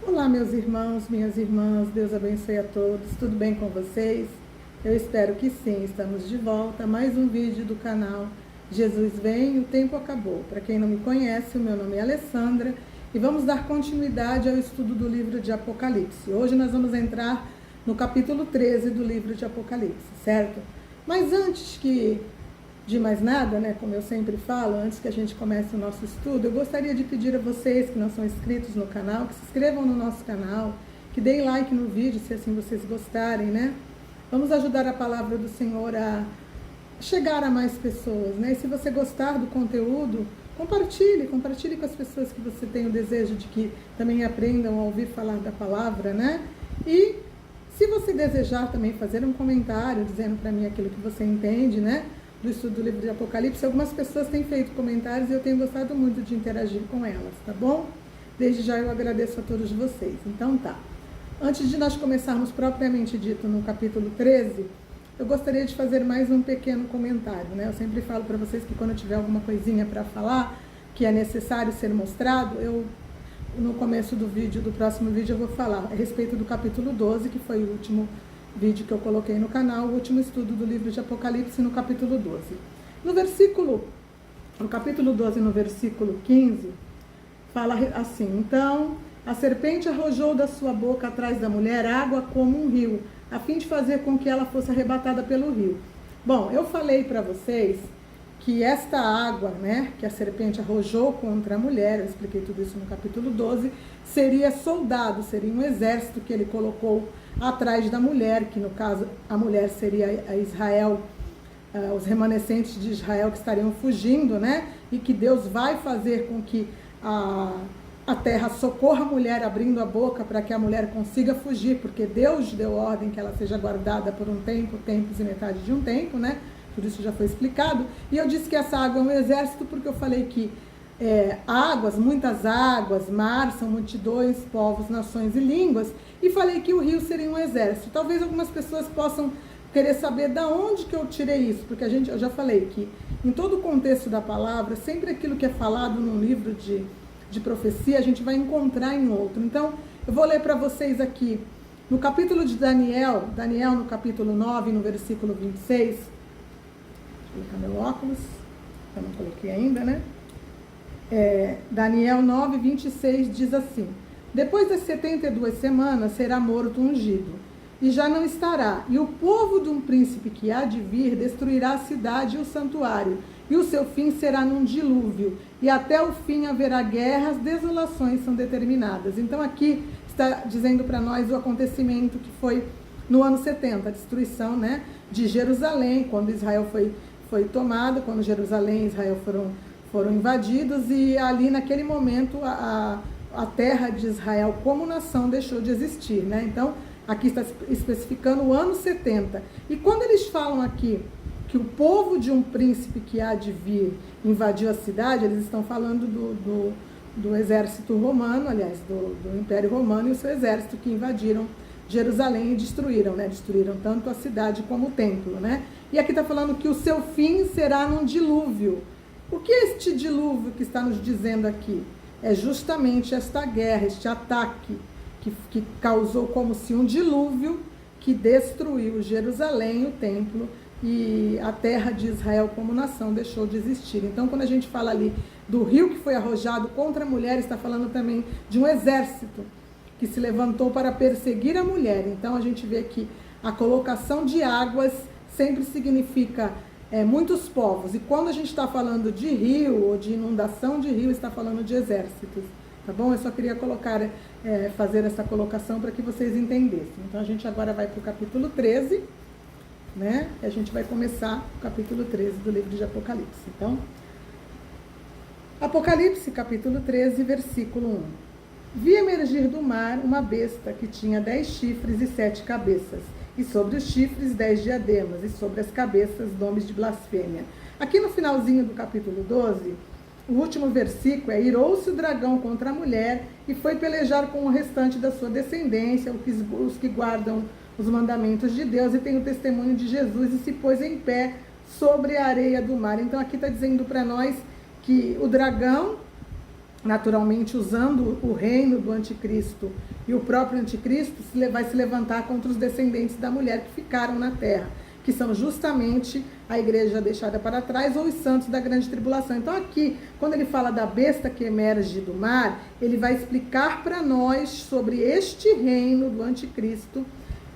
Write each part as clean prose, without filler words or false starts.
Olá, meus irmãos, minhas irmãs, Deus abençoe a todos, tudo bem com vocês? Eu espero que sim, estamos de volta a mais um vídeo do canal Jesus Vem, o Tempo Acabou. Para quem não me conhece, o meu nome é Alessandra e vamos dar continuidade ao estudo do livro de Apocalipse. Hoje nós vamos entrar no capítulo 13 do livro de Apocalipse, certo? Mas antes de mais nada, né, como eu sempre falo, antes que a gente comece o nosso estudo, eu gostaria de pedir a vocês que não são inscritos no canal, que se inscrevam no nosso canal, que deem like no vídeo, se assim vocês gostarem, né? Vamos ajudar a palavra do Senhor a chegar a mais pessoas, né? E se você gostar do conteúdo, compartilhe com as pessoas que você tem o desejo de que também aprendam a ouvir falar da palavra, né? E se você desejar também fazer um comentário dizendo para mim aquilo que você entende, né, do estudo do livro de Apocalipse, algumas pessoas têm feito comentários e eu tenho gostado muito de interagir com elas, tá bom? Desde já eu agradeço a todos vocês. Então tá. Antes de nós começarmos propriamente dito no capítulo 13, eu gostaria de fazer mais um pequeno comentário, né? Eu sempre falo para vocês que quando eu tiver alguma coisinha para falar, que é necessário ser mostrado, no começo do vídeo, do próximo vídeo, eu vou falar a respeito do capítulo 12, que foi o último vídeo que eu coloquei no canal, o último estudo do livro de Apocalipse, no capítulo 12. No capítulo 12, no versículo 15, fala assim: então a serpente arrojou da sua boca atrás da mulher água como um rio, a fim de fazer com que ela fosse arrebatada pelo rio. Bom, eu falei para vocês que esta água, né, que a serpente arrojou contra a mulher, eu expliquei tudo isso no capítulo 12, seria soldado, seria um exército que ele colocou atrás da mulher, que no caso a mulher seria a Israel, os remanescentes de Israel que estariam fugindo, né, e que Deus vai fazer com que a terra socorra a mulher abrindo a boca para que a mulher consiga fugir, porque Deus deu ordem que ela seja guardada por um tempo, tempos e metade de um tempo, né? Tudo isso já foi explicado. E eu disse que essa água é um exército porque eu falei que águas, muitas águas, mar, são multidões, povos, nações e línguas. E falei que o rio seria um exército. Talvez algumas pessoas possam querer saber de onde que eu tirei isso, porque eu já falei que em todo o contexto da palavra, sempre aquilo que é falado num livro de profecia, a gente vai encontrar em outro. Então, eu vou ler para vocês aqui, no capítulo de Daniel no capítulo 9, no versículo 26, deixa eu colocar meu óculos, eu não coloquei ainda, né? Daniel 9, 26 diz assim: depois das 72 semanas será morto o ungido, e já não estará, e o povo de um príncipe que há de vir destruirá a cidade e o santuário, e o seu fim será num dilúvio, e até o fim haverá guerras, desolações são determinadas. Então aqui está dizendo para nós o acontecimento que foi no ano 70, a destruição, né, de Jerusalém, quando Israel foi tomada, quando Jerusalém e Israel foram invadidos, e ali naquele momento a terra de Israel como nação deixou de existir, né? Então aqui está especificando o ano 70. E quando eles falam aqui que o povo de um príncipe que há de vir invadiu a cidade, eles estão falando do exército romano, aliás, do Império Romano e o seu exército que invadiram Jerusalém e destruíram, né? Destruíram tanto a cidade como o templo, né? E aqui está falando que o seu fim será num dilúvio. O que é este dilúvio que está nos dizendo aqui? É justamente esta guerra, este ataque que causou como se um dilúvio que destruiu Jerusalém, o templo, e a terra de Israel como nação deixou de existir. Então, quando a gente fala ali do rio que foi arrojado contra a mulher, está falando também de um exército que se levantou para perseguir a mulher. Então, a gente vê que a colocação de águas sempre significa muitos povos. E quando a gente está falando de rio ou de inundação de rio, está falando de exércitos. Tá bom? Eu só queria fazer essa colocação para que vocês entendessem. Então, a gente agora vai para o capítulo 13, né? E a gente vai começar o capítulo 13 do livro de Apocalipse. Então, Apocalipse, capítulo 13, versículo 1. Vi emergir do mar uma besta que tinha 10 chifres e 7 cabeças, e sobre os chifres 10 diademas, e sobre as cabeças nomes de blasfêmia. Aqui no finalzinho do capítulo 12, o último versículo é: irou-se o dragão contra a mulher e foi pelejar com o restante da sua descendência, os que guardam os mandamentos de Deus e têm o testemunho de Jesus, e se pôs em pé sobre a areia do mar. Então aqui está dizendo para nós que o dragão naturalmente usando o reino do anticristo e o próprio anticristo vai se levantar contra os descendentes da mulher que ficaram na terra, que são justamente a igreja deixada para trás ou os santos da grande tribulação. Então aqui, quando ele fala da besta que emerge do mar, ele vai explicar para nós sobre este reino do anticristo,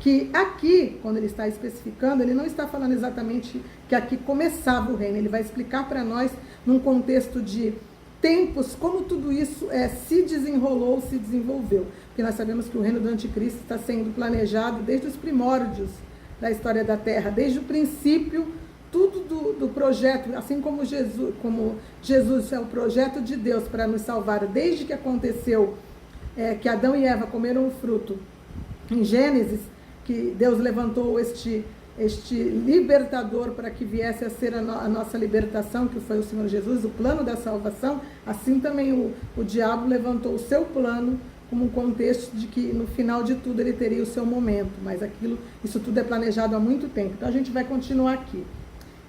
que aqui, quando ele está especificando, ele não está falando exatamente que aqui começava o reino, ele vai explicar para nós num contexto de tempos, como tudo isso se desenrolou, se desenvolveu. Porque nós sabemos que o reino do anticristo está sendo planejado desde os primórdios da história da Terra, desde o princípio, tudo do projeto, assim como Jesus é o projeto de Deus para nos salvar, desde que aconteceu que Adão e Eva comeram o fruto em Gênesis, que Deus levantou este libertador para que viesse a ser a nossa libertação, que foi o Senhor Jesus, o plano da salvação. Assim também o diabo levantou o seu plano como um contexto de que no final de tudo ele teria o seu momento, mas isso tudo é planejado há muito tempo. Então a gente vai continuar aqui.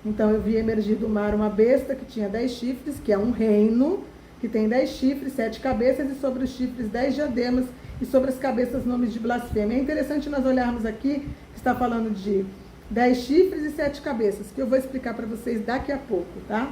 Então eu vi emergir do mar uma besta que tinha 10 chifres, que é um reino, que tem 10 chifres, 7 cabeças, e sobre os chifres 10 diademas, e sobre as cabeças nomes de blasfêmia. É interessante nós olharmos aqui, que está falando de 10 chifres e 7 cabeças, que eu vou explicar para vocês daqui a pouco, tá?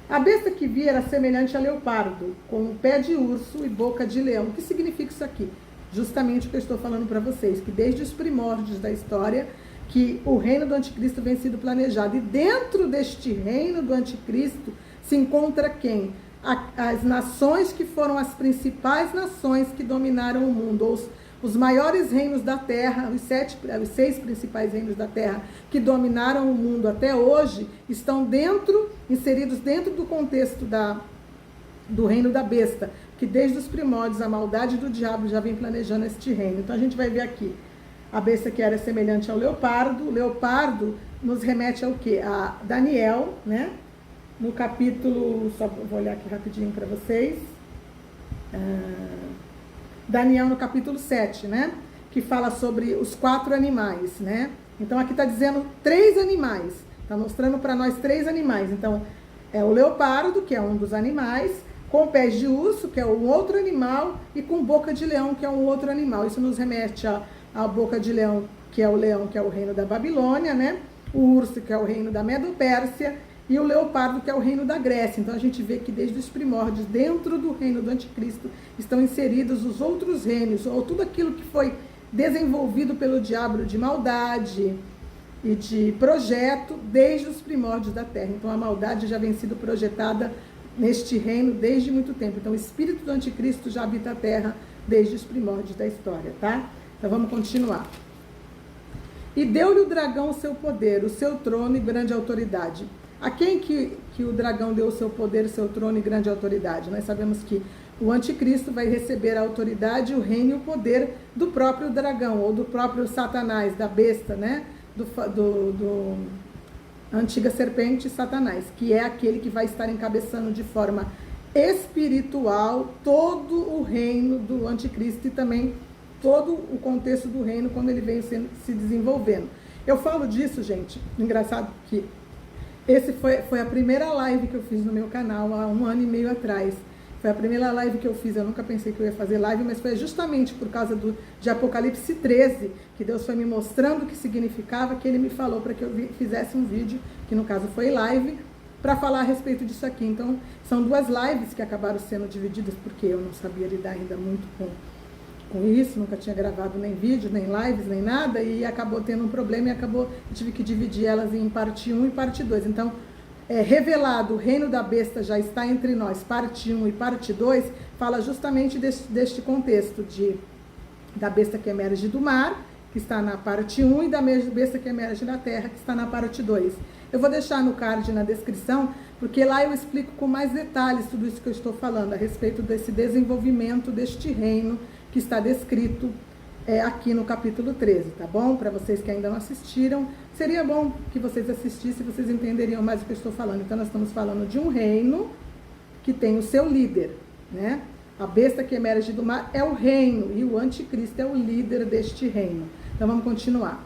A besta que vi era semelhante a leopardo, com um pé de urso e boca de leão. O que significa isso aqui? Justamente o que eu estou falando para vocês, que desde os primórdios da história, que o reino do anticristo vem sendo planejado. E dentro deste reino do anticristo se encontra quem? As nações que foram as principais nações que dominaram o mundo, os maiores reinos da terra, os 6 principais reinos da terra que dominaram o mundo até hoje, estão inseridos dentro do contexto do reino da besta, que desde os primórdios a maldade do diabo já vem planejando este reino. Então a gente vai ver aqui, a besta que era semelhante ao leopardo. O leopardo nos remete ao quê? A Daniel, né? No capítulo, só vou olhar aqui rapidinho para vocês, Daniel no capítulo 7, né? Que fala sobre os 4 animais, né? Então aqui está dizendo 3 animais, está mostrando para nós 3 animais. Então é o leopardo, que é um dos animais, com pés de urso, que é um outro animal, e com boca de leão, que é um outro animal. Isso nos remete à boca de leão, que é o reino da Babilônia, né? O urso, que é o reino da Medo-Pérsia, e o leopardo, que é o reino da Grécia. Então a gente vê que desde os primórdios, dentro do reino do anticristo, estão inseridos os outros reinos, ou tudo aquilo que foi desenvolvido pelo diabo de maldade e de projeto desde os primórdios da terra. Então a maldade já vem sendo projetada neste reino desde muito tempo. Então o espírito do anticristo já habita a terra desde os primórdios da história, tá? Então vamos continuar. E deu-lhe o dragão o seu poder, o seu trono e grande autoridade. A quem que o dragão deu o seu poder, o seu trono e grande autoridade? Nós sabemos que o anticristo vai receber a autoridade, o reino e o poder do próprio dragão, ou do próprio Satanás, da besta, né? Do antiga serpente Satanás, que é aquele que vai estar encabeçando de forma espiritual todo o reino do anticristo e também todo o contexto do reino quando ele vem se desenvolvendo. Eu falo disso, gente, engraçado que esse foi a primeira live que eu fiz no meu canal há 1 ano e meio atrás. Foi a primeira live que eu fiz, eu nunca pensei que eu ia fazer live, mas foi justamente por causa de Apocalipse 13, que Deus foi me mostrando o que significava, que Ele me falou para que eu fizesse um vídeo, que no caso foi live, para falar a respeito disso aqui. Então, são 2 lives que acabaram sendo divididas, porque eu não sabia lidar ainda muito com isso, nunca tinha gravado nem vídeo, nem lives, nem nada, e acabou tendo um problema e tive que dividir elas em parte 1 e parte 2. Então, revelado, o reino da besta já está entre nós, parte 1 e parte 2, fala justamente deste contexto da besta que emerge do mar, que está na parte 1, e da besta que emerge da terra, que está na parte 2. Eu vou deixar no card, na descrição, porque lá eu explico com mais detalhes tudo isso que eu estou falando, a respeito desse desenvolvimento deste reino que está descrito aqui no capítulo 13, tá bom? Para vocês que ainda não assistiram, seria bom que vocês assistissem, vocês entenderiam mais o que eu estou falando. Então nós estamos falando de um reino que tem o seu líder, né? A besta que emerge do mar é o reino, e o anticristo é o líder deste reino. Então vamos continuar.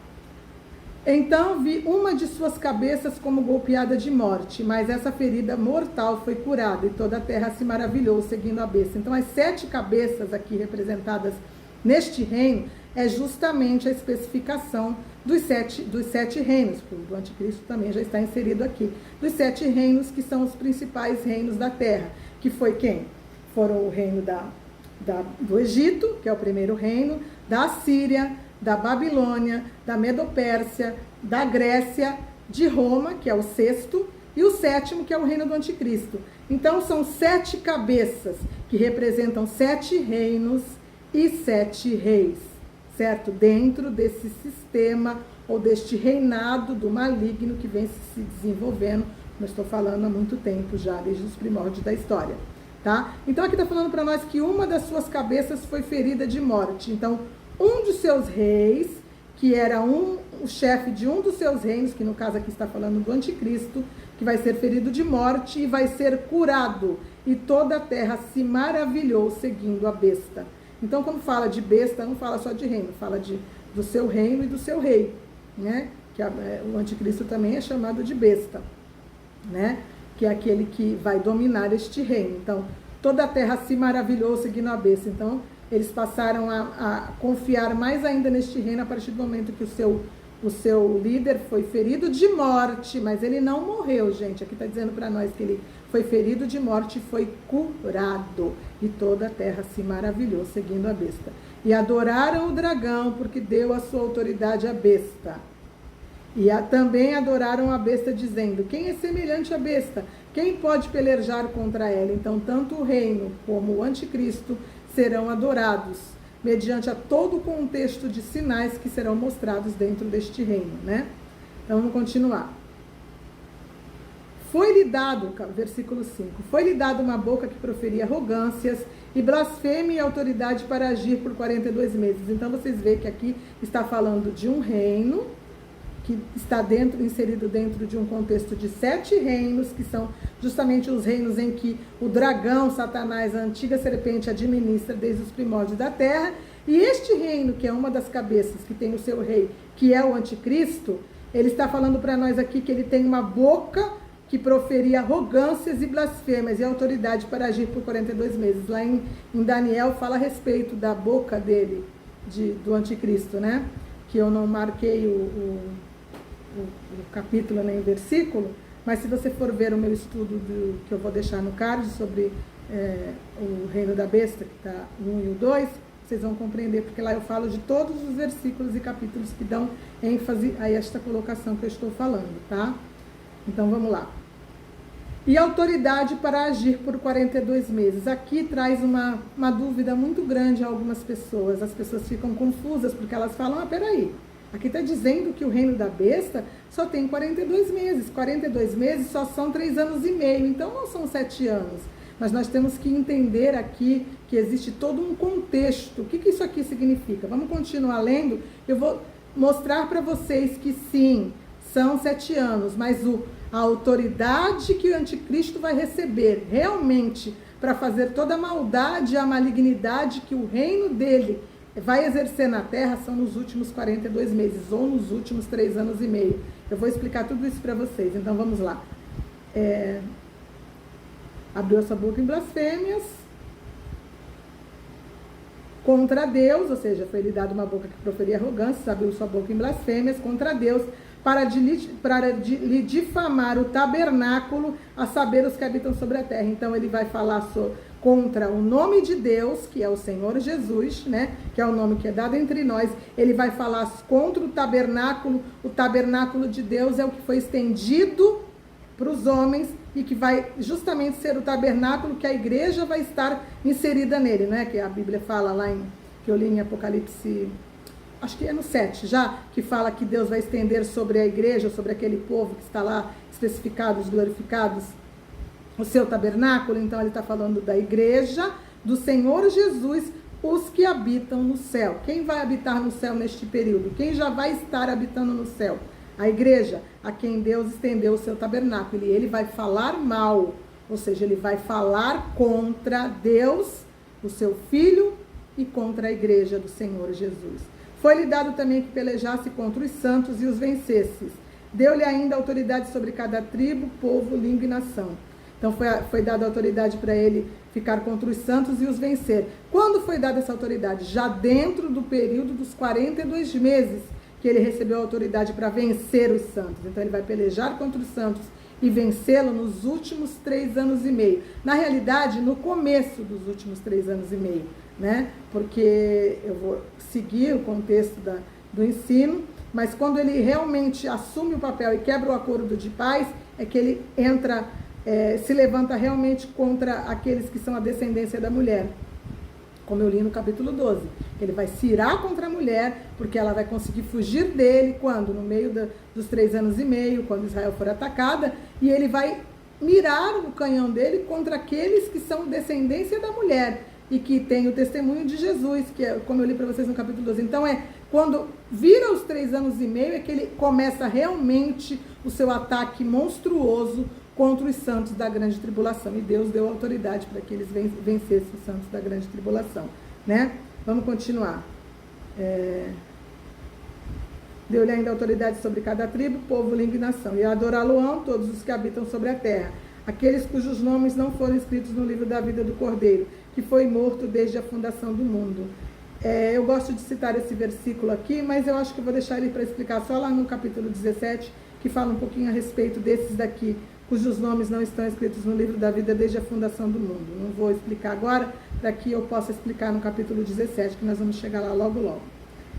Então vi uma de suas cabeças como golpeada de morte, mas essa ferida mortal foi curada e toda a terra se maravilhou seguindo a besta. Então as 7 cabeças aqui representadas neste reino é justamente a especificação dos sete reinos, porque o anticristo também já está inserido aqui, dos 7 reinos que são os principais reinos da terra, que foi quem? Foram o reino do Egito, que é o primeiro reino, da Assíria, da Babilônia, da Medopérsia, da Grécia, de Roma, que é o 6º, e o 7º, que é o reino do anticristo. Então são 7 cabeças que representam 7 reinos e 7 reis, certo? Dentro desse sistema ou deste reinado do maligno que vem se desenvolvendo, como eu estou falando há muito tempo já, desde os primórdios da história, tá? Então aqui está falando para nós que uma das suas cabeças foi ferida de morte. Então um dos seus reis, que era o chefe de um dos seus reinos, que no caso aqui está falando do anticristo, que vai ser ferido de morte e vai ser curado, e toda a terra se maravilhou seguindo a besta. Então quando fala de besta, não fala só de reino, fala do seu reino e do seu rei, né? Que o anticristo também é chamado de besta, né? Que é aquele que vai dominar este reino. Então toda a terra se maravilhou seguindo a besta. Então eles passaram a confiar mais ainda neste reino a partir do momento que o seu líder foi ferido de morte, mas ele não morreu, gente. Aqui está dizendo para nós que ele foi ferido de morte e foi curado. E toda a terra se maravilhou seguindo a besta. E adoraram o dragão, porque deu a sua autoridade à besta. E também adoraram a besta, dizendo: quem é semelhante à besta? Quem pode pelejar contra ela? Então tanto o reino como o anticristo serão adorados, mediante a todo o contexto de sinais que serão mostrados dentro deste reino, né? Então vamos continuar. Foi-lhe dado, versículo 5, foi-lhe dado uma boca que proferia arrogâncias e blasfêmia e autoridade para agir por 42 meses. Então vocês veem que aqui está falando de um reino que está inserido dentro de um contexto de 7 reinos, que são justamente os reinos em que o dragão, Satanás, a antiga serpente, administra desde os primórdios da terra. E este reino, que é uma das cabeças, que tem o seu rei, que é o anticristo, ele está falando para nós aqui que ele tem uma boca que proferia arrogâncias e blasfêmias e autoridade para agir por 42 meses. Lá em Daniel fala a respeito da boca dele, do anticristo, né? Que eu não marquei o capítulo nem o versículo, mas se você for ver o meu estudo que eu vou deixar no card sobre o reino da besta, que está o 1 e o 2, vocês vão compreender, porque lá eu falo de todos os versículos e capítulos que dão ênfase a esta colocação que eu estou falando, tá? Então vamos lá. E autoridade para agir por 42 meses. Aqui traz uma dúvida muito grande a algumas pessoas. As pessoas ficam confusas porque elas falam: peraí, aqui está dizendo que o reino da besta só tem 42 meses. 42 meses só são 3 anos e meio, então não são 7 anos. Mas nós temos que entender aqui que existe todo um contexto. O que isso aqui significa? Vamos continuar lendo. Eu vou mostrar para vocês que sim, são 7 anos, mas a autoridade que o anticristo vai receber realmente para fazer toda a maldade e a malignidade que o reino dele vai exercer na terra são nos últimos 42 meses ou nos últimos 3 anos e meio. Eu vou explicar tudo isso para vocês, então vamos lá. Abriu sua boca em blasfêmias contra Deus, ou seja, foi-lhe dada uma boca que proferia arrogâncias, abriu sua boca em blasfêmias contra Deus, para lhe difamar o tabernáculo, a saber, os que habitam sobre a terra. Então ele vai falar contra o nome de Deus, que é o Senhor Jesus, né? Que é o nome que é dado entre nós. Ele vai falar contra o tabernáculo de Deus é o que foi estendido para os homens e que vai justamente ser o tabernáculo que a igreja vai estar inserida nele, né? Que a Bíblia fala lá que eu li em Apocalipse, acho que é no 7 já, que fala que Deus vai estender sobre a igreja, sobre aquele povo que está lá especificado, os glorificados, o seu tabernáculo. Então ele está falando da igreja, do Senhor Jesus, os que habitam no céu. Quem vai habitar no céu neste período? Quem já vai estar habitando no céu? A igreja, a quem Deus estendeu o seu tabernáculo. E ele vai falar mal, ou seja, ele vai falar contra Deus, o seu Filho, e contra a igreja do Senhor Jesus. Foi-lhe dado também que pelejasse contra os santos e os vencesse. Deu-lhe ainda autoridade sobre cada tribo, povo, língua e nação. Então foi dada autoridade para ele ficar contra os santos e os vencer. Quando foi dada essa autoridade? Já dentro do período dos 42 meses que ele recebeu a autoridade para vencer os santos. Então ele vai pelejar contra os santos e vencê-lo nos últimos 3 anos e meio. Na realidade, no começo dos últimos 3 anos e meio, né? Porque eu vou seguir o contexto do ensino, mas quando ele realmente assume o papel e quebra o acordo de paz, é que ele entra, se levanta realmente contra aqueles que são a descendência da mulher. Como eu li no capítulo 12. Ele vai se irar contra a mulher, porque ela vai conseguir fugir dele, quando? No meio dos 3 anos e meio, quando Israel for atacada, e ele vai mirar o canhão dele contra aqueles que são descendência da mulher, e que tem o testemunho de Jesus, que é como eu li para vocês no capítulo 12. Então quando vira os 3 anos e meio, é que ele começa realmente o seu ataque monstruoso contra os santos da grande tribulação. E Deus deu autoridade para que eles vencessem os santos da grande tribulação, né? Vamos continuar. Deu-lhe ainda autoridade sobre cada tribo, povo, língua e nação. E adorá-lo-ão todos os que habitam sobre a terra, aqueles cujos nomes não foram escritos no livro da vida do Cordeiro, que foi morto desde a fundação do mundo. Eu gosto de citar esse versículo aqui, mas eu acho que eu vou deixar ele para explicar só lá no capítulo 17, que fala um pouquinho a respeito desses daqui, cujos nomes não estão escritos no livro da vida desde a fundação do mundo. Não vou explicar agora, para que eu possa explicar no capítulo 17, que nós vamos chegar lá logo logo.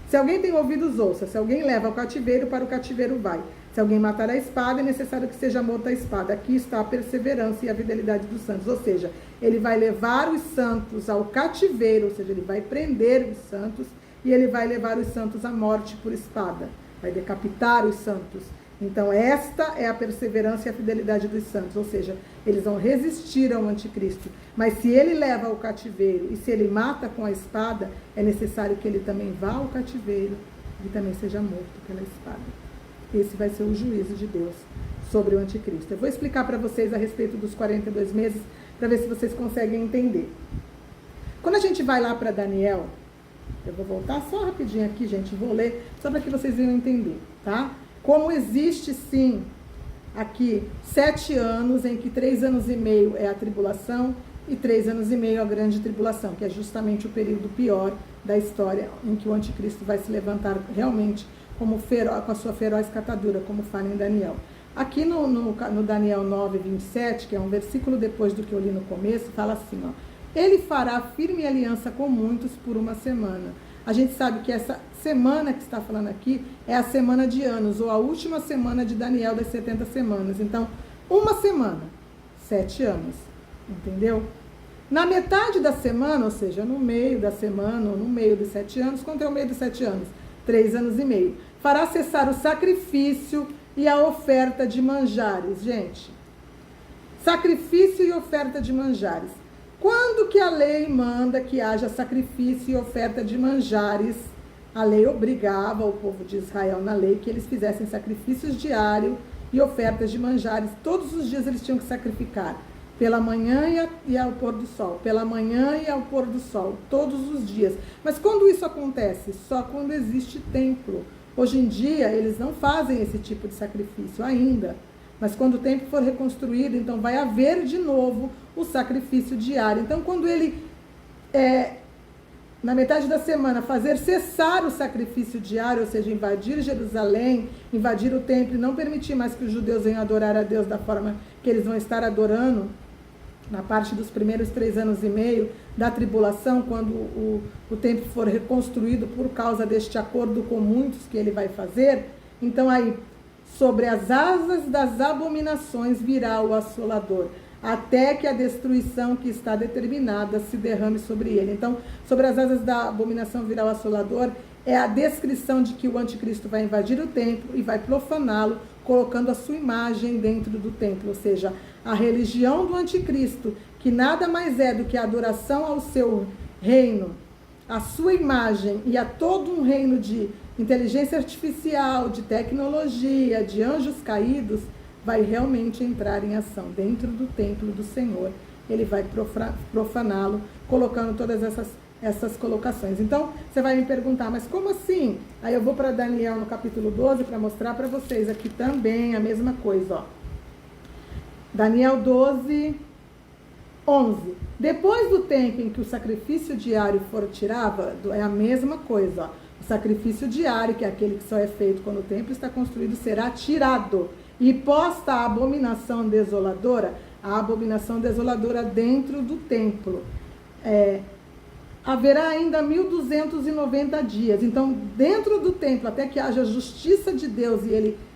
Se alguém tem ouvidos, ouça. Se alguém leva ao cativeiro, para o cativeiro vai. Se alguém matar a espada, é necessário que seja morta a espada. Aqui está a perseverança e a fidelidade dos santos. Ou seja, ele vai levar os santos ao cativeiro, ou seja, ele vai prender os santos e ele vai levar os santos à morte por espada. Vai decapitar os santos. Então, esta é a perseverança e a fidelidade dos santos, ou seja, eles vão resistir ao anticristo. Mas se ele leva ao cativeiro e se ele mata com a espada, é necessário que ele também vá ao cativeiro e também seja morto pela espada. Esse vai ser o juízo de Deus sobre o anticristo. Eu vou explicar para vocês a respeito dos 42 meses, para ver se vocês conseguem entender. Quando a gente vai lá para Daniel, eu vou voltar só rapidinho aqui, gente, vou ler, só para que vocês venham entender, tá? Como existe, sim, aqui 7 anos, em que 3 anos e meio é a tribulação e 3 anos e meio a grande tribulação, que é justamente o período pior da história, em que o anticristo vai se levantar realmente como com a sua feroz catadura, como fala em Daniel. Aqui no Daniel 9, 27, que é um versículo depois do que eu li no começo, fala assim, ó, ele fará firme aliança com muitos por 1 semana. A gente sabe que essa semana que está falando aqui é a semana de anos, ou a última semana de Daniel das 70 semanas. Então, 1 semana, 7 anos, entendeu? Na metade da semana, ou seja, no meio da semana, ou no meio dos 7 anos, quanto é o meio dos 7 anos? 3 anos e meio. Fará cessar o sacrifício e a oferta de manjares, gente. Sacrifício e oferta de manjares. Quando que a lei manda que haja sacrifício e oferta de manjares? A lei obrigava o povo de Israel na lei que eles fizessem sacrifícios diários e ofertas de manjares. Todos os dias eles tinham que sacrificar, pela manhã e ao pôr do sol, pela manhã e ao pôr do sol, todos os dias. Mas quando isso acontece? Só quando existe templo. Hoje em dia eles não fazem esse tipo de sacrifício ainda. Mas quando o templo for reconstruído, então vai haver de novo o sacrifício diário. Então, quando ele, na metade da semana, fazer cessar o sacrifício diário, ou seja, invadir Jerusalém, invadir o templo e não permitir mais que os judeus venham adorar a Deus da forma que eles vão estar adorando, na parte dos primeiros 3 anos e meio da tribulação, quando o templo for reconstruído por causa deste acordo com muitos que ele vai fazer, então aí, sobre as asas das abominações virá o assolador, até que a destruição que está determinada se derrame sobre ele. Então, sobre as asas da abominação virá o assolador, é a descrição de que o anticristo vai invadir o templo e vai profaná-lo, colocando a sua imagem dentro do templo, ou seja, a religião do anticristo, que nada mais é do que a adoração ao seu reino, a sua imagem e a todo um reino de inteligência artificial, de tecnologia, de anjos caídos, vai realmente entrar em ação dentro do templo do Senhor. Ele vai profaná-lo, colocando todas essas essas colocações. Então, você vai me perguntar, mas como assim? Aí eu vou para Daniel no capítulo 12 para mostrar para vocês aqui também a mesma coisa, ó. Daniel 12, 11. Depois do tempo em que o sacrifício diário for tirado, é a mesma coisa, ó. O sacrifício diário, que é aquele que só é feito quando o templo está construído, será tirado. E posta a abominação desoladora dentro do templo. Haverá ainda 1290 dias. Então, dentro do templo, até que haja justiça de Deus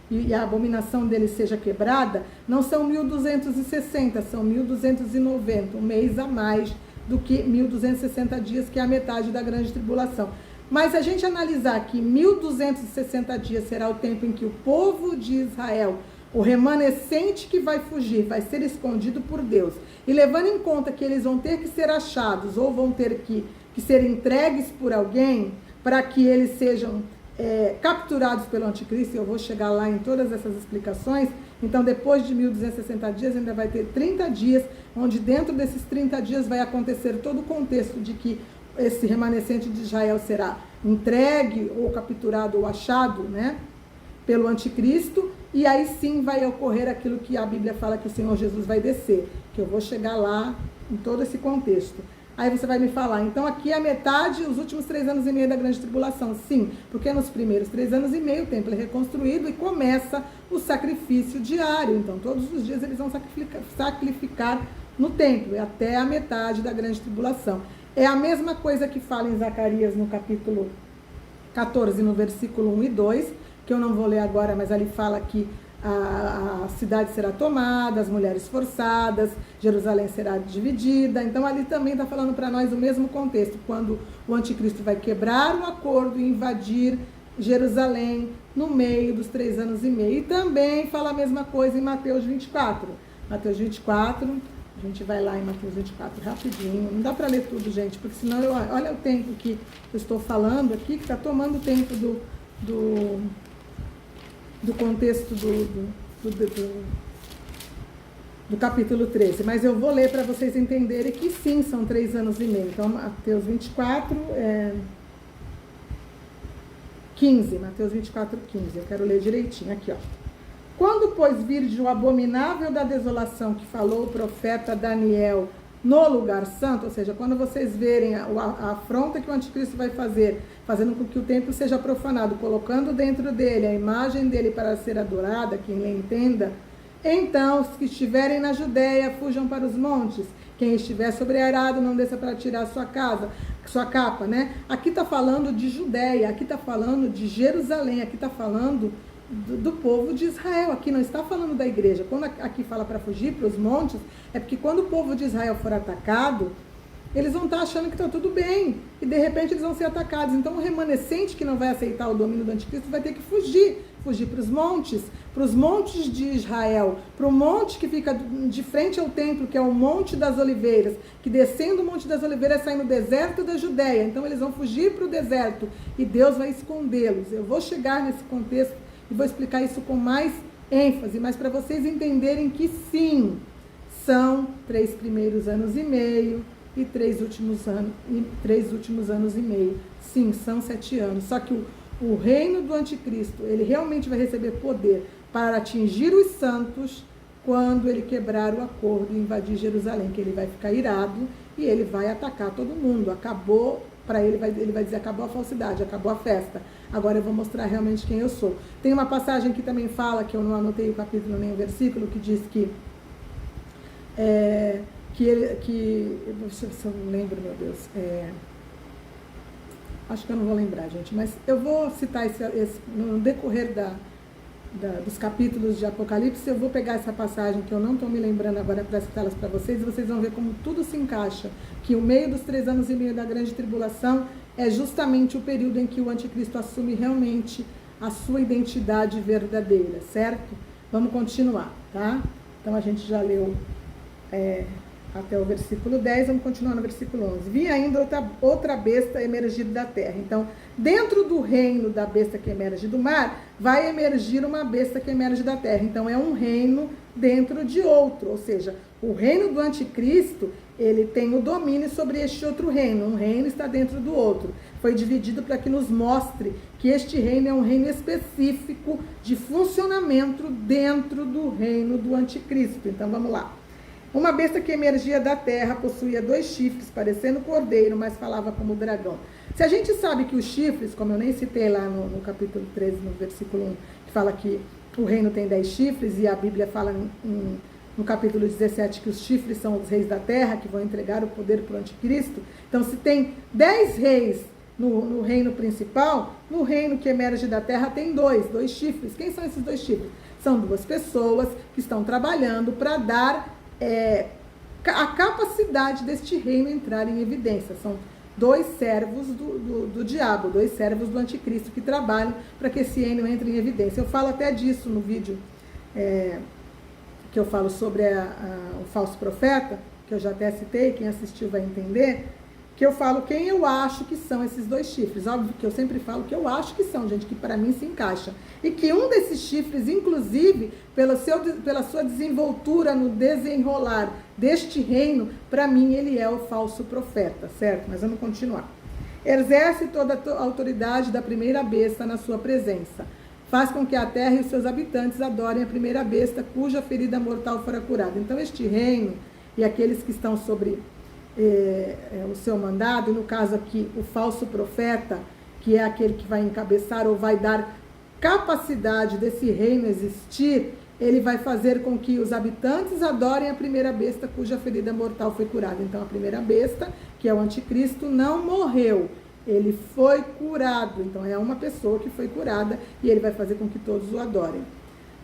e a abominação dele seja quebrada, não são 1260, são 1290, um mês a mais do que 1260 dias, que é a metade da grande tribulação. Mas se a gente analisar que 1260 dias será o tempo em que o povo de Israel, o remanescente que vai fugir, vai ser escondido por Deus. E levando em conta que eles vão ter que ser achados ou vão ter que ser entregues por alguém para que eles sejam capturados pelo anticristo, eu vou chegar lá em todas essas explicações. Então, depois de 1260 dias, ainda vai ter 30 dias, onde dentro desses 30 dias vai acontecer todo o contexto de que esse remanescente de Israel será entregue ou capturado ou achado, né, pelo anticristo, e aí sim vai ocorrer aquilo que a Bíblia fala que o Senhor Jesus vai descer, que eu vou chegar lá em todo esse contexto. Aí você vai me falar, então aqui é a metade, os últimos 3 anos e meio da grande tribulação. Sim, porque nos primeiros 3 anos e meio o templo é reconstruído e começa o sacrifício diário. Então todos os dias eles vão sacrificar no templo, até a metade da grande tribulação. É a mesma coisa que fala em Zacarias no capítulo 14, no versículo 1 e 2, que eu não vou ler agora, mas ali fala que a cidade será tomada, as mulheres forçadas, Jerusalém será dividida. Então ali também está falando para nós o mesmo contexto, quando o anticristo vai quebrar o acordo e invadir Jerusalém no meio dos 3 anos e meio. E também fala a mesma coisa em Mateus 24. Mateus 24, a gente vai lá em Mateus 24 rapidinho, não dá para ler tudo, gente, porque senão olha o tempo que eu estou falando aqui, que está tomando o tempo do contexto do capítulo 13, mas eu vou ler para vocês entenderem que sim, são 3 anos e meio. Então, Mateus 24, 15, Mateus 24, 15, eu quero ler direitinho aqui, ó. Quando, pois, virdes o abominável da desolação que falou o profeta Daniel no lugar santo, ou seja, quando vocês verem a afronta que o anticristo vai fazer, fazendo com que o templo seja profanado, colocando dentro dele a imagem dele para ser adorada, quem lhe entenda, então os que estiverem na Judéia fujam para os montes, quem estiver sobreairado não desça para tirar sua capa, né? Aqui está falando de Judéia, aqui está falando de Jerusalém, aqui está falando do povo de Israel, aqui não está falando da igreja. Quando aqui fala para fugir para os montes, é porque quando o povo de Israel for atacado, eles vão estar achando que está tudo bem, e de repente eles vão ser atacados. Então o remanescente que não vai aceitar o domínio do anticristo vai ter que fugir para os montes de Israel, para o monte que fica de frente ao templo, que é o Monte das Oliveiras, que descendo o Monte das Oliveiras sai no deserto da Judéia. Então eles vão fugir para o deserto e Deus vai escondê-los. Eu vou chegar nesse contexto e vou explicar isso com mais ênfase, mas para vocês entenderem que sim, são 3 primeiros anos e meio e 3 últimos anos e meio. Sim, são 7 anos. Só que o reino do anticristo, ele realmente vai receber poder para atingir os santos quando ele quebrar o acordo e invadir Jerusalém, que ele vai ficar irado e ele vai atacar todo mundo. Acabou, para ele vai dizer, acabou a falsidade, acabou a festa. Agora eu vou mostrar realmente quem eu sou. Tem uma passagem que também fala, que eu não anotei o capítulo nem o versículo, que diz que se eu não lembro, meu Deus, acho que eu não vou lembrar, gente, mas eu vou citar esse no decorrer dos capítulos de Apocalipse. Eu vou pegar essa passagem que eu não estou me lembrando agora para citá-las para vocês, e vocês vão ver como tudo se encaixa, que o meio dos 3 anos e meio da grande tribulação é justamente o período em que o anticristo assume realmente a sua identidade verdadeira, certo? Vamos continuar, tá? Então a gente já leu até o versículo 10, vamos continuar no versículo 11. Vi ainda outra besta emergir da terra. Então, dentro do reino da besta que emerge do mar, vai emergir uma besta que emerge da terra. Então, é um reino dentro de outro, ou seja, o reino do anticristo, ele tem o domínio sobre este outro reino. Um reino está dentro do outro. Foi dividido para que nos mostre que este reino é um reino específico de funcionamento dentro do reino do anticristo. Então vamos lá. Uma besta que emergia da terra, possuía 2 chifres, parecendo cordeiro, mas falava como dragão. Se a gente sabe que os chifres, como eu nem citei lá no capítulo 13, no versículo 1, que fala que o reino tem 10 chifres, e a Bíblia fala no capítulo 17 que os chifres são os reis da terra, que vão entregar o poder para o anticristo. Então, se tem 10 reis no reino principal, no reino que emerge da terra tem 2 chifres. Quem são esses 2 chifres? São 2 pessoas que estão trabalhando para dar a capacidade deste reino entrar em evidência. São 2 servos do diabo, 2 servos do anticristo que trabalham para que esse reino entre em evidência. Eu falo até disso no vídeo que eu falo sobre o falso profeta, que eu já até citei, quem assistiu vai entender, que eu falo quem eu acho que são esses 2 chifres. Óbvio que eu sempre falo que eu acho que são, gente, que para mim se encaixa. E que um desses chifres, inclusive, pela sua desenvoltura no desenrolar deste reino, para mim ele é o falso profeta, certo? Mas vamos continuar. Exerce toda a autoridade da primeira besta na sua presença. Faz com que a terra e os seus habitantes adorem a primeira besta, cuja ferida mortal fora curada. Então este reino e aqueles que estão sobre o seu mandado, e no caso aqui o falso profeta, que é aquele que vai encabeçar ou vai dar capacidade desse reino existir, ele vai fazer com que os habitantes adorem a primeira besta cuja ferida mortal foi curada. Então a primeira besta, que é o anticristo, não morreu, ele foi curado. Então é uma pessoa que foi curada e ele vai fazer com que todos o adorem.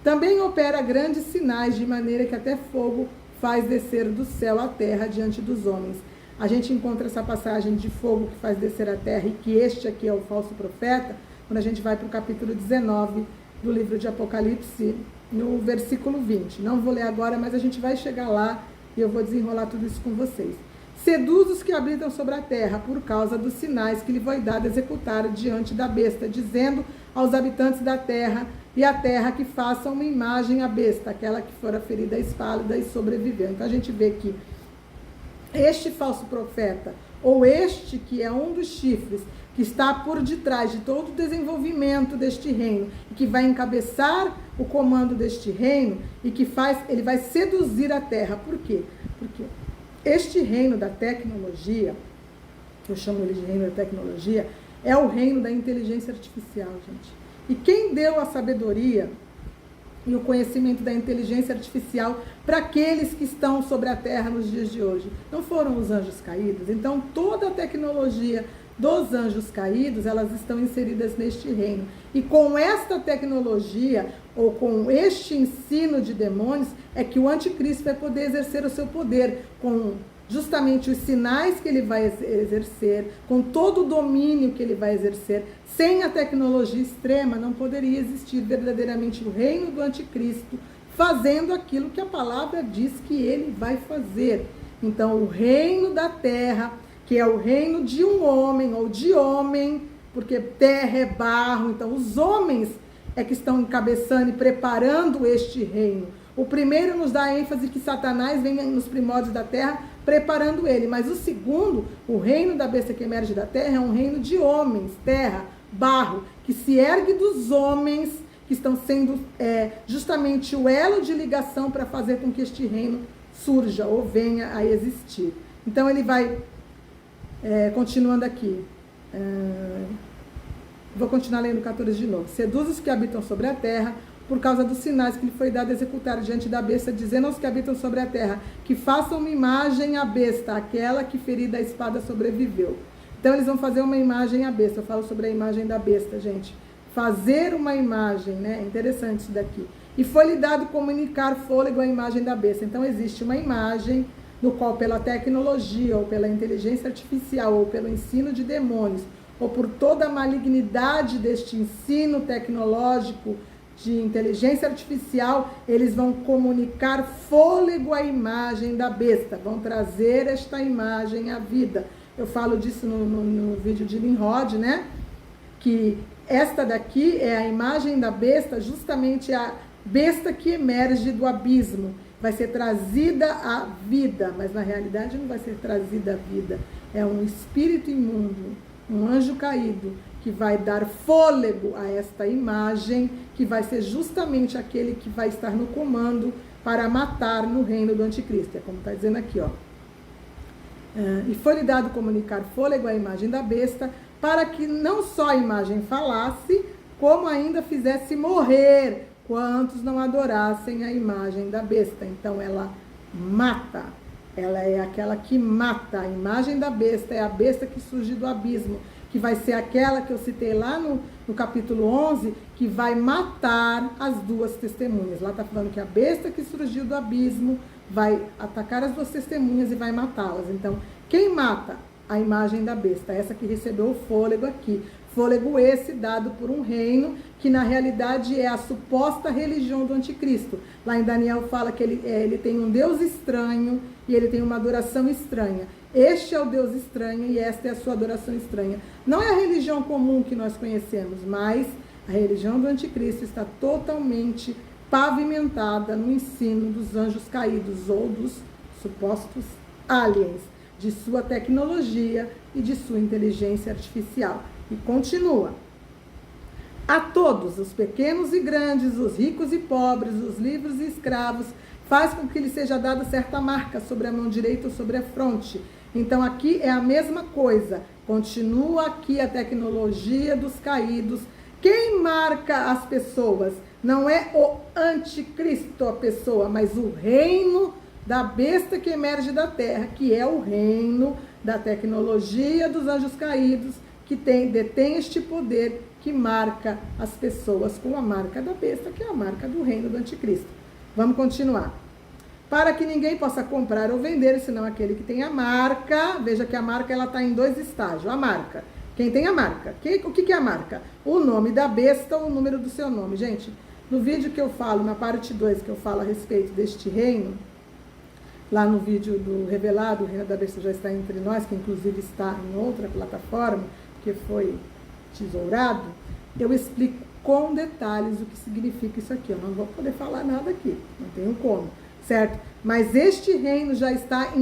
Também opera grandes sinais, de maneira que até fogo faz descer do céu a terra diante dos homens. A gente encontra essa passagem de fogo que faz descer a terra, e que este aqui é o falso profeta, quando a gente vai para o capítulo 19 do livro de Apocalipse, no versículo 20. Não vou ler agora, mas a gente vai chegar lá e eu vou desenrolar tudo isso com vocês. Seduz os que habitam sobre a terra por causa dos sinais que lhe foi dado executar diante da besta, dizendo aos habitantes da terra e a terra que façam uma imagem à besta, aquela que fora ferida à espada e sobreviveu. Então a gente vê que este falso profeta, ou este que é um dos chifres, que está por detrás de todo o desenvolvimento deste reino, e que vai encabeçar o comando deste reino, e que ele vai seduzir a terra. Por quê? Porque este reino da tecnologia, eu chamo ele de reino da tecnologia, é o reino da inteligência artificial, gente. E quem deu a sabedoria e o conhecimento da inteligência artificial para aqueles que estão sobre a terra nos dias de hoje? Não foram os anjos caídos? Então toda a tecnologia dos anjos caídos, elas estão inseridas neste reino. E com esta tecnologia, ou com este ensino de demônios, é que o anticristo vai poder exercer o seu poder, com justamente os sinais que ele vai exercer, com todo o domínio que ele vai exercer. Sem a tecnologia extrema, não poderia existir verdadeiramente o reino do anticristo, fazendo aquilo que a palavra diz que ele vai fazer. Então, o reino da terra, que é o reino de um homem, ou de homem, porque terra é barro, então os homens é que estão encabeçando e preparando este reino. O primeiro nos dá a ênfase que Satanás vem nos primórdios da terra, preparando ele. Mas o segundo, o reino da besta que emerge da terra, é um reino de homens, terra, barro, que se ergue dos homens, que estão sendo justamente o elo de ligação para fazer com que este reino surja ou venha a existir. Então ele vai, continuando aqui, vou continuar lendo 14 de novo. Seduz os que habitam sobre a terra, por causa dos sinais que lhe foi dado executar diante da besta, dizendo aos que habitam sobre a terra, que façam uma imagem à besta, aquela que ferida a espada sobreviveu. Então eles vão fazer uma imagem à besta. Eu falo sobre a imagem da besta, gente. Fazer uma imagem, né? Interessante isso daqui. E foi-lhe dado comunicar fôlego à imagem da besta. Então existe uma imagem no qual, pela tecnologia, ou pela inteligência artificial, ou pelo ensino de demônios, ou por toda a malignidade deste ensino tecnológico de inteligência artificial, eles vão comunicar fôlego à imagem da besta, vão trazer esta imagem à vida. Eu falo disso no vídeo de Nimrod, né? Que esta daqui é a imagem da besta, justamente a besta que emerge do abismo. vai ser trazida à vida, mas na realidade não vai ser trazida à vida. É um espírito imundo, um anjo caído, que vai dar fôlego a esta imagem, que vai ser justamente aquele que vai estar no comando para matar no reino do anticristo. É como está dizendo aqui, ó. E foi-lhe dado comunicar fôlego à imagem da besta, para que não só a imagem falasse, como ainda fizesse morrer quantos não adorassem a imagem da besta. Então ela mata, ela é aquela que mata. A imagem da besta é a besta que surge do abismo, que vai ser aquela que eu citei lá no capítulo 11, que vai matar as duas testemunhas. Lá está falando que a besta que surgiu do abismo vai atacar as duas testemunhas e vai matá-las. Então, quem mata? A imagem da besta, essa que recebeu o fôlego aqui. Fôlego esse dado por um reino que na realidade é a suposta religião do anticristo. Lá em Daniel fala que ele tem um Deus estranho e ele tem uma adoração estranha. Este é o Deus estranho e esta é a sua adoração estranha. Não é a religião comum que nós conhecemos, mas a religião do anticristo está totalmente pavimentada no ensino dos anjos caídos ou dos supostos aliens, de sua tecnologia e de sua inteligência artificial. E continua. A todos, os pequenos e grandes, os ricos e pobres, os livres e escravos, faz com que lhe seja dada certa marca sobre a mão direita ou sobre a fronte. Então aqui é a mesma coisa. Continua aqui a tecnologia dos caídos. Quem marca as pessoas? Não é o anticristo a pessoa, mas o reino da besta que emerge da terra, que é o reino da tecnologia dos anjos caídos, que detém este poder que marca as pessoas com a marca da besta, que é a marca do reino do anticristo. Vamos continuar. Para que ninguém possa comprar ou vender, senão aquele que tem a marca. Veja que a marca está em dois estágios. A marca. Quem tem a marca? O que é a marca? O nome da besta ou o número do seu nome. Gente, no vídeo que eu falo, na parte 2, que eu falo a respeito deste reino, lá no vídeo do Revelado, o reino da besta já está entre nós, que inclusive está em outra plataforma, que foi tesourado, eu explico com detalhes o que significa isso aqui. Eu não vou poder falar nada aqui, não tenho como, certo? Mas este reino já está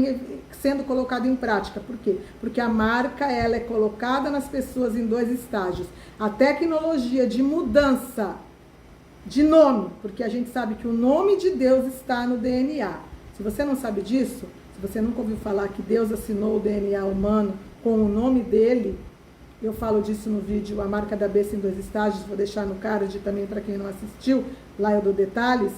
sendo colocado em prática. Por quê? Porque a marca, ela é colocada nas pessoas em dois estágios. A tecnologia de mudança de nome, porque a gente sabe que o nome de Deus está no DNA. Se você não sabe disso, se você nunca ouviu falar que Deus assinou o DNA humano com o nome dele, eu falo disso no vídeo A Marca da Besta em Dois Estágios, vou deixar no card também para quem não assistiu, lá eu dou detalhes.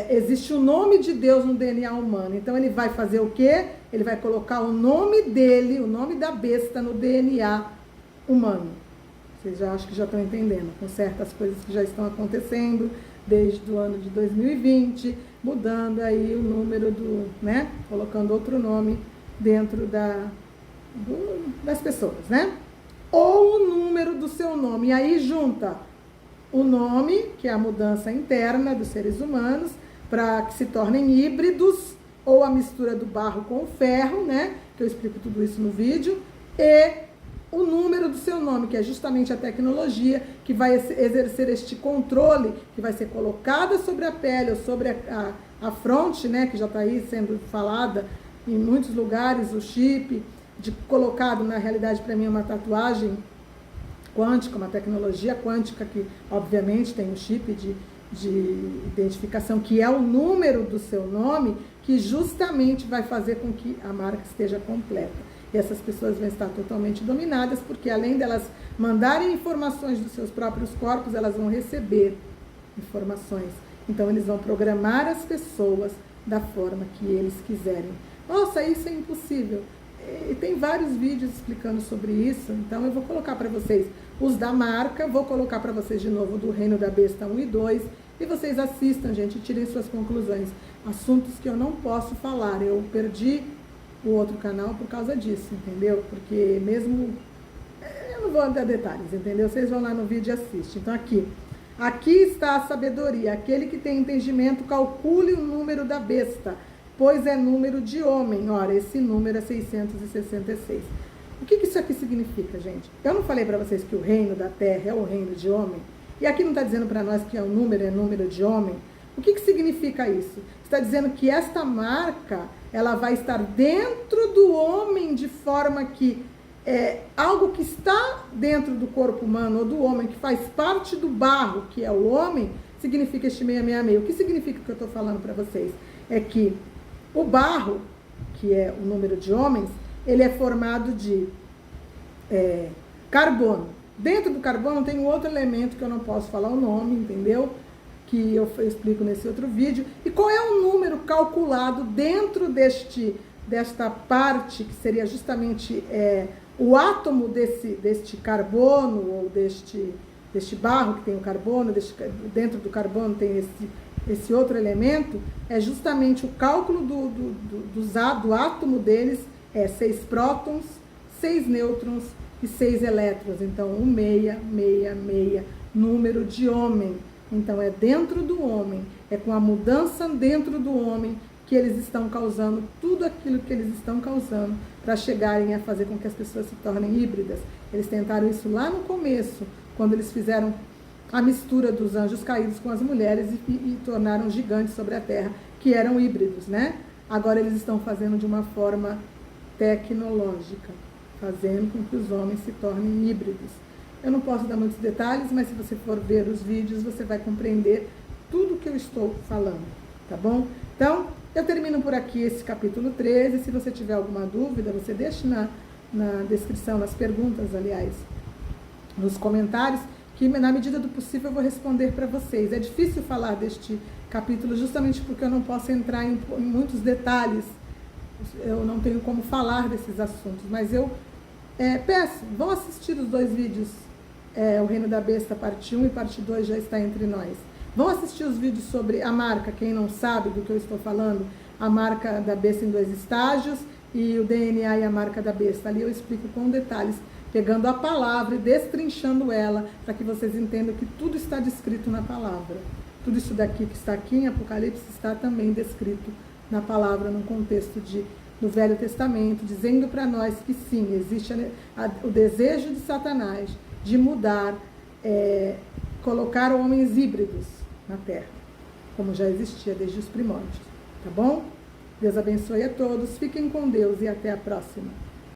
Existe o nome de Deus no DNA humano, então ele vai fazer o quê? Ele vai colocar o nome dele, o nome da besta no DNA humano. Vocês já acho que já estão entendendo, com certas coisas que já estão acontecendo desde o ano de 2020, mudando aí o número né? Colocando outro nome dentro das pessoas, né? Ou o número do seu nome. E aí junta o nome, que é a mudança interna dos seres humanos, para que se tornem híbridos, ou a mistura do barro com o ferro, né? Que eu explico tudo isso no vídeo, e o número do seu nome, que é justamente a tecnologia que vai exercer este controle, que vai ser colocada sobre a pele ou sobre a fronte, né? Que já está aí sendo falada em muitos lugares, o chip, colocado, na realidade, para mim, é uma tatuagem quântica, uma tecnologia quântica que, obviamente, tem um chip de identificação, que é o número do seu nome, que justamente vai fazer com que a marca esteja completa. E essas pessoas vão estar totalmente dominadas, porque além delas mandarem informações dos seus próprios corpos, elas vão receber informações. Então, eles vão programar as pessoas da forma que eles quiserem. Nossa, isso é impossível. E tem vários vídeos explicando sobre isso, então eu vou colocar para vocês os da marca, vou colocar para vocês de novo do Reino da Besta 1 e 2, e vocês assistam, gente, e tirem suas conclusões. Assuntos que eu não posso falar, eu perdi o outro canal por causa disso, entendeu? Porque mesmo, eu não vou dar detalhes, entendeu? Vocês vão lá no vídeo e assistem. Então aqui está a sabedoria, aquele que tem entendimento, calcule o número da besta, pois é número de homem. Ora, esse número é 666. O que isso aqui significa, gente? Eu não falei para vocês que o reino da terra é o reino de homem? E aqui não está dizendo para nós que é número de homem? O que significa isso? Está dizendo que esta marca, ela vai estar dentro do homem de forma que algo que está dentro do corpo humano ou do homem, que faz parte do barro, que é o homem, significa este 666. O que significa o que eu estou falando para vocês? É que o barro, que é o número de homens, ele é formado de carbono. Dentro do carbono tem um outro elemento que eu não posso falar o nome, entendeu? Que eu explico nesse outro vídeo. E qual é o número calculado dentro desta parte, que seria justamente o átomo deste carbono, ou deste barro que tem o carbono, dentro do carbono tem esse outro elemento, é justamente o cálculo do átomo deles, 6 prótons, 6 nêutrons e 6 elétrons. Então, 666, número de homem. Então, é dentro do homem, é com a mudança dentro do homem que eles estão causando tudo aquilo que eles estão causando para chegarem a fazer com que as pessoas se tornem híbridas. Eles tentaram isso lá no começo, quando eles fizeram a mistura dos anjos caídos com as mulheres e tornaram gigantes sobre a terra, que eram híbridos, né? Agora eles estão fazendo de uma forma tecnológica, fazendo com que os homens se tornem híbridos. Eu não posso dar muitos detalhes, mas se você for ver os vídeos, você vai compreender tudo o que eu estou falando, tá bom? Então, eu termino por aqui esse capítulo 13. Se você tiver alguma dúvida, você deixe na descrição, nas perguntas, aliás, nos comentários, que na medida do possível eu vou responder para vocês. É difícil falar deste capítulo justamente porque eu não posso entrar em muitos detalhes. Eu não tenho como falar desses assuntos, mas eu peço, vão assistir os 2 vídeos, O Reino da Besta, parte 1 e parte 2 já está entre nós. Vão assistir os vídeos sobre a marca, quem não sabe do que eu estou falando, a marca da besta em 2 estágios e o DNA e a marca da besta. Ali eu explico com detalhes, pegando a palavra e destrinchando ela, para que vocês entendam que tudo está descrito na palavra. Tudo isso daqui que está aqui em Apocalipse está também descrito na palavra, num contexto do Velho Testamento, dizendo para nós que sim, existe o desejo de Satanás de mudar, colocar homens híbridos na Terra, como já existia desde os primórdios, tá bom? Deus abençoe a todos, fiquem com Deus e até a próxima.